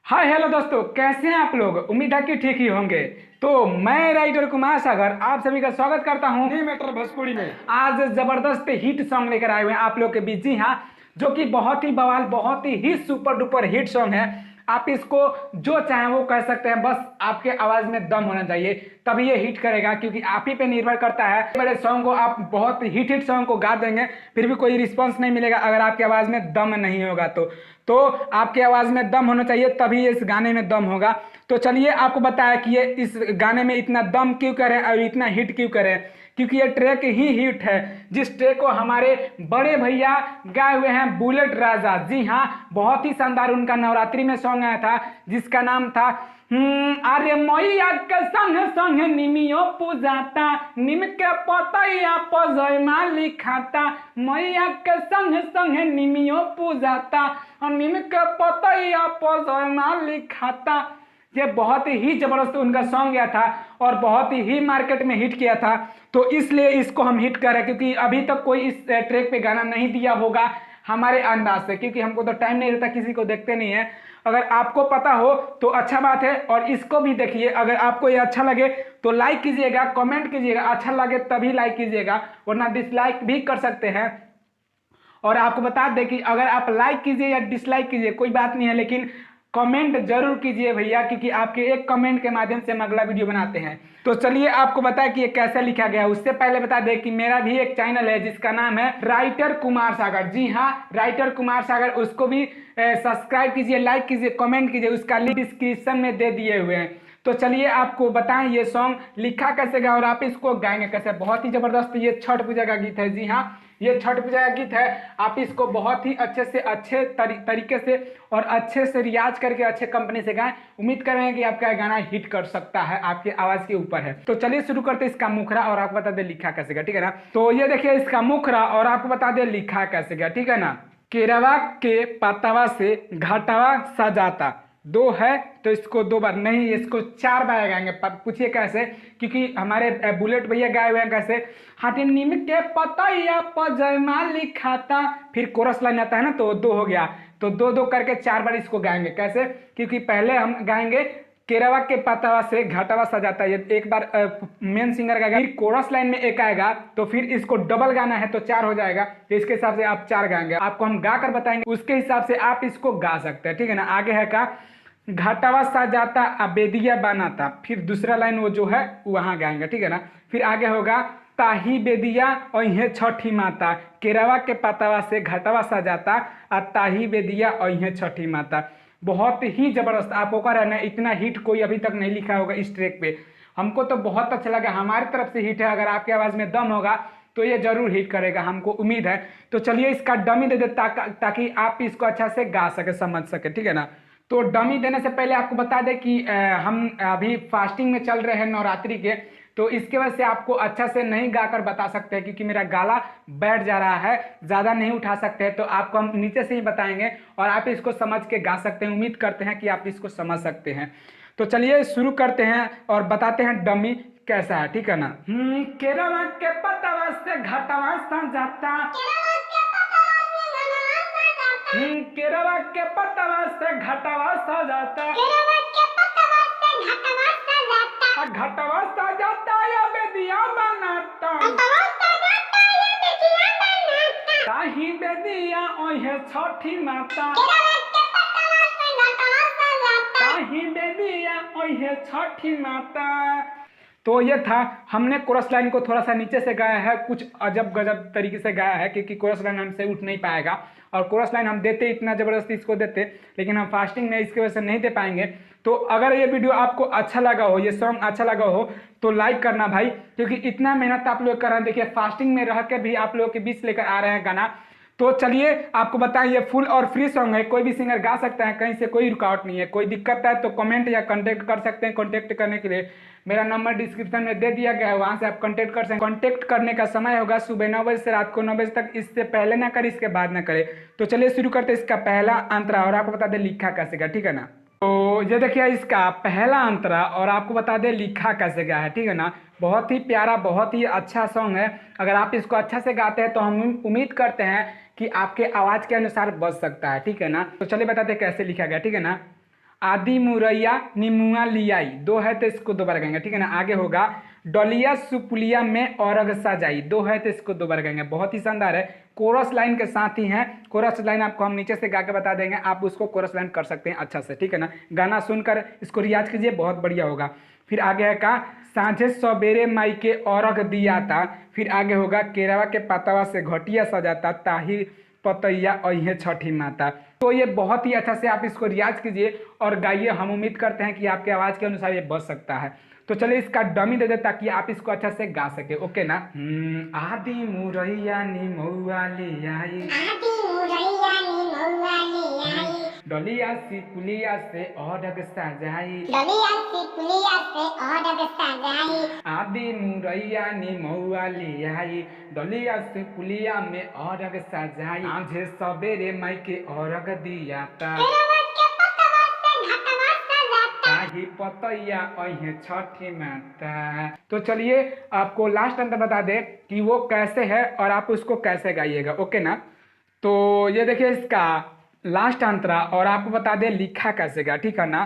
Hi hello दोस्तों, कैसे हैं आप लोग। उम्मीद है कि ठीक ही होंगे। तो मैं राइटर कुमार सागर आप सभी का स्वागत करता हूं मैटर भोजपुरी में। आज जबरदस्त हिट सॉन्ग लेकर आए हुए हैं आप लोग के बीच। जी हाँ, जो कि बहुत ही बवाल, बहुत ही सुपर डुपर हिट सॉन्ग है। आप इसको जो चाहें वो कह सकते हैं, बस आपके आवाज में दम होना चाहिए तभी ये हिट करेगा, क्योंकि आप ही पे निर्भर करता है। बड़े सॉन्ग को आप बहुत हिट सॉन्ग को गा देंगे, फिर भी कोई रिस्पॉन्स नहीं मिलेगा अगर आपकी आवाज में दम नहीं होगा। तो आपकी आवाज में दम होना चाहिए, तभी इस गाने में दम होगा। तो चलिए आपको बताया कि ये इस गाने में इतना दम क्यों करें और इतना हिट क्यों करें, क्योंकि ये ट्रैक ही हिट है। जिस ट्रैक को हमारे बड़े भैया गाए हुए हैं, बुलेट राजा। जी हाँ, बहुत ही शानदार उनका नवरात्रि में सॉन्ग आया था, जिसका नाम था अरे मैया के संग संग निमियो पूजाता, निम के पतैया पजैमा लिखाता। मैया के संग संग निमियो पूजाता और निम के पतैया पजैमा लिखाता। ये बहुत ही जबरदस्त उनका सॉन्ग गया था और बहुत ही मार्केट में हिट किया था। तो इसलिए इसको हम हिट कर रहे हैं, क्योंकि अभी तक कोई इस ट्रैक पे गाना नहीं दिया होगा हमारे अंदाज से, क्योंकि हमको तो टाइम नहीं रहता, किसी को देखते नहीं है। अगर आपको पता हो तो अच्छा बात है, और इसको भी देखिए। अगर आपको ये अच्छा लगे तो लाइक कीजिएगा, कमेंट कीजिएगा, अच्छा लगे तभी लाइक कीजिएगा, वरना डिसलाइक भी कर सकते हैं। और आपको बता दें कि अगर आप लाइक कीजिए या डिसलाइक कीजिए कोई बात नहीं है, लेकिन कमेंट जरूर कीजिए भैया, क्योंकि आपके एक कमेंट के माध्यम से हम अगला वीडियो बनाते हैं। तो चलिए आपको बताएं कि ये कैसे लिखा गया। उससे पहले बता दें कि मेरा भी एक चैनल है जिसका नाम है राइटर कुमार सागर। जी हाँ, राइटर कुमार सागर, उसको भी सब्सक्राइब कीजिए, लाइक कीजिए, कमेंट कीजिए। उसका लिंक डिस्क्रिप्शन में दे दिए हुए हैं। तो चलिए आपको बताएं ये सॉन्ग लिखा कैसे गया और आप इसको गाएंगे कैसे। बहुत ही जबरदस्त ये छठ पूजा का गीत है। जी हाँ, ये छठ पूजा का गीत है। आप इसको बहुत ही अच्छे से अच्छे तरीके से और अच्छे से रियाज करके अच्छे कंपनी से गाएं। उम्मीद कर रहे हैं कि आपका गाना हिट कर सकता है, आपकी आवाज के ऊपर है। तो चलिए शुरू करते हैं इसका मुखरा और आपको बता दें लिखा कैसे गया, ठीक है ना। तो ये देखिए इसका मुखरा और आपको बता दें लिखा कैसे गया, ठीक है ना। केरवा के पतवा से घाटवा सजाता। दो है तो इसको दो बार नहीं, इसको चार बार गाएंगे। पूछिए कैसे, क्योंकि हमारे बुलेट भैया गाए हुए हैं कैसे। हाथी नीम के पतैया पजैमा लिखाता, फिर कोरस लाइन आता है ना, तो दो हो गया। तो दो दो करके चार बार इसको गाएंगे कैसे, क्योंकि पहले हम गाएंगे केरवा के पतवा से घाटवा सजाता, ये एक बार मेन सिंगर का, फिर कोरस लाइन में एक आएगा, तो फिर इसको डबल गाना है तो चार हो जाएगा। तो इसके हिसाब से आप चार गाएंगे, आपको हम गा कर बताएंगे, उसके हिसाब से आप इसको गा सकते हैं, ठीक है ना। आगे है का घाटवा सजाता अबेदिया बनाता, फिर दूसरा लाइन वो जो है वहां गाएंगे, ठीक है ना। फिर आगे होगा ताही बेदिया और यह छठी माता, केरवा के पतवा से घाटवा सजाता और ताही बेदिया और यह छठी माता। बहुत ही जबरदस्त, आपको कह रहे हैं इतना हिट कोई अभी तक नहीं लिखा होगा इस ट्रैक पे। हमको तो बहुत अच्छा लगा, हमारी तरफ से हिट है। अगर आपकी आवाज में दम होगा तो ये जरूर हिट करेगा, हमको उम्मीद है। तो चलिए इसका डमी दे दे ताकि आप इसको अच्छा से गा सके, समझ सके, ठीक है ना। तो डमी देने से पहले आपको बता दें कि हम अभी फास्टिंग में चल रहे हैं नवरात्रि के, तो इसके वजह से आपको अच्छा से नहीं गाकर बता सकते हैं, क्योंकि मेरा गाला बैठ जा रहा है, ज़्यादा नहीं उठा सकते हैं। तो आपको हम नीचे से ही बताएंगे और आप इसको समझ के गा सकते हैं। उम्मीद करते हैं कि आप इसको समझ सकते हैं। तो चलिए शुरू करते हैं और बताते हैं डमी कैसा है, ठीक है ना। केरवा के पतवा से घाटवा सजाता, केरवा के पतवा से घाटवा सजाता, घाटवा सजाता या बेदिया बनाता, ताही बेदिया ओहे छठी माता, ताही बेदिया ओहे छठी माता। तो ये था, हमने कोरस लाइन को थोड़ा सा नीचे से गाया है, कुछ अजब गजब तरीके से गाया है, क्योंकि कोरस लाइन हमसे उठ नहीं पाएगा। और कोरस लाइन हम देते इतना जबरदस्ती इसको देते, लेकिन हम फास्टिंग में इसकी वजह से नहीं दे पाएंगे। तो अगर ये वीडियो आपको अच्छा लगा हो, ये सॉन्ग अच्छा लगा हो, तो लाइक करना भाई, क्योंकि इतना मेहनत आप लोग कर रहे हैं। देखिए फास्टिंग में रह के भी आप लोगों के बीच लेकर आ रहे हैं गाना। तो चलिए आपको बताएं, ये फुल और फ्री सॉन्ग है, कोई भी सिंगर गा सकता है, कहीं से कोई रुकावट नहीं है। कोई दिक्कत है तो कमेंट या कांटेक्ट कर सकते हैं। कांटेक्ट करने के लिए मेरा नंबर डिस्क्रिप्शन में दे दिया गया है, वहां से आप कांटेक्ट कर सकते हैं। कांटेक्ट करने का समय होगा सुबह 9 बजे से रात को 9 बजे तक, इससे पहले ना करें, इसके बाद ना करें। तो चलिए शुरू करते हैं इसका पहला अंतरा और आपको बता दें लिखा कैसे गया, ठीक है ना। तो ये देखिए इसका पहला अंतरा और आपको बता दें लिखा कैसे गया है, ठीक है ना। बहुत ही प्यारा, बहुत ही अच्छा सॉन्ग है। अगर आप इसको अच्छा से गाते हैं तो हम उम्मीद करते हैं कि आपके आवाज के अनुसार बज सकता है, ठीक है ना। तो चलिए बताते हैं कैसे लिखा गया, ठीक है ना। आदि मुरैया निमुआ लियाई, दो है तो इसको दो बार कहेंगे, ठीक है ना। आगे होगा डलिया सुपुलिया में औरग सजाई, दो है तो इसको दो बार कहेंगे। बहुत ही शानदार है, कोरस लाइन के साथ ही है। कोरस लाइन आपको हम नीचे से गा के बता देंगे, आप उसको कोरस लाइन कर सकते हैं अच्छा से, ठीक है ना। गाना सुनकर इसको रियाज कीजिए, बहुत बढ़िया होगा। फिर आगे है का सांझे सवेरे माई के औरग दिया था। फिर आगे होगा केरावा के पतवा से घटिया सजाता, ताही पतैया अहे छठी माता। तो ये बहुत ही अच्छा से आप इसको रियाज कीजिए और गाइए। हम उम्मीद करते हैं कि आपके आवाज़ के अनुसार ये बज सकता है। तो चलिए इसका डमी दे दे ताकि आप इसको अच्छा से गा सके, ओके ना। आदि मुरैया निमौआ लियाई, डलिया सिपुलिया से औरग सजाई, आदि मुरैया निमौआ लियाई, डलिया सिपुलिया में औरग सजाई, आंझे सवेरे माई के औरग दिया था, ताही पतैया अहे छठी माता। तो चलिए आपको लास्ट अंतर बता दे कि वो कैसे है और आप उसको कैसे गाइएगा, ओके ना। तो ये देखिए इसका लास्ट अंतरा और आपको बता दे लिखा कैसे गा, ठीक है ना।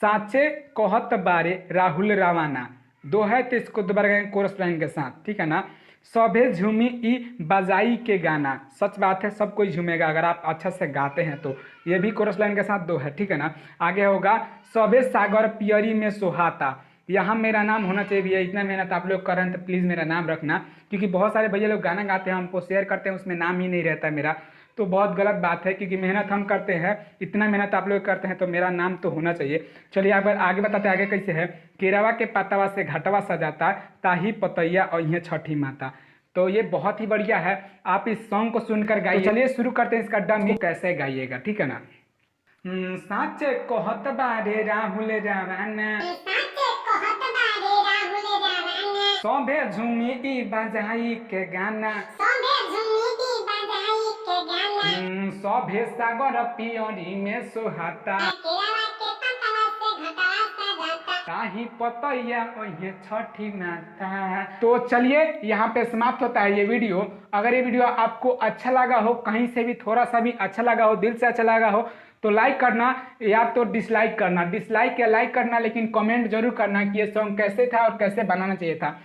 साचे कहत बारे राहुल रवाना, दो है तो इसको दोबारा गाएंगे कोरस लाइन के साथ, ठीक है ना। सभे झूमी ई बजाई के गाना, सच बात है सब कोई झूमेगा अगर आप अच्छा से गाते हैं तो। ये भी कोरस लाइन के साथ दो है, ठीक है ना। आगे होगा सभे सागर पियरी में सोहाता, यहाँ मेरा नाम होना चाहिए भैया। इतना मेहनत आप लोग कर रहे हैं तो प्लीज़ मेरा नाम रखना, क्योंकि बहुत सारे भैया लोग गाना गाते हैं हमको शेयर करते हैं उसमें नाम ही नहीं रहता मेरा, तो बहुत गलत बात है। क्योंकि मेहनत हम करते हैं, इतना मेहनत आप लोग करते हैं तो मेरा नाम तो होना चाहिए। चलिए आगे बताते हैं आगे कैसे है। केरावा के पतवा से घटवा सजाता, ताही पतैया अहे छठी माता। तो ये बहुत ही बढ़िया है, आप इस सॉन्ग को सुनकर गाइए। तो चलिए शुरू करते हैं इसका डमी कैसे गाइएगा, ठीक है ना। साचे कहत बारे राहुल रवाना, सभे झूमी ई बजाई के गाना, सभे सागर पियरी में सोहाता, ताही पतैया अहे छठी माता। तो चलिए यहाँ पे समाप्त होता है ये वीडियो। अगर ये वीडियो आपको अच्छा लगा हो, कहीं से भी थोड़ा सा भी अच्छा लगा हो, दिल से अच्छा लगा हो, तो लाइक करना या तो डिसलाइक करना, डिसलाइक या लाइक करना, लेकिन कमेंट जरूर करना कि ये सॉन्ग कैसे था और कैसे बनाना चाहिए था।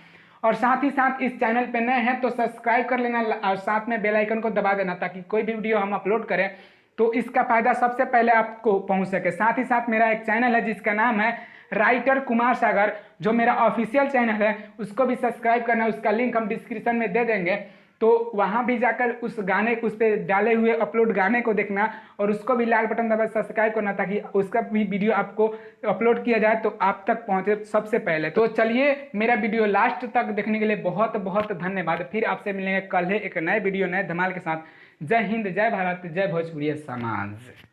और साथ ही साथ इस चैनल पे नए हैं तो सब्सक्राइब कर लेना और साथ में बेल आइकन को दबा देना, ताकि कोई भी वीडियो हम अपलोड करें तो इसका फायदा सबसे पहले आपको पहुंच सके। साथ ही साथ मेरा एक चैनल है जिसका नाम है राइटर कुमार सागर, जो मेरा ऑफिशियल चैनल है, उसको भी सब्सक्राइब करना। उसका लिंक हम डिस्क्रिप्शन में दे देंगे, तो वहाँ भी जाकर उस गाने उस पर डाले हुए अपलोड गाने को देखना और उसको भी लाल बटन दबा सब्सक्राइब करना, ताकि उसका भी वीडियो आपको अपलोड किया जाए तो आप तक पहुँचे सबसे पहले। तो चलिए मेरा वीडियो लास्ट तक देखने के लिए बहुत बहुत धन्यवाद। फिर आपसे मिलेंगे कल है एक नए वीडियो नए धमाल के साथ। जय हिंद, जय भारत, जय भोजपुरी समाज।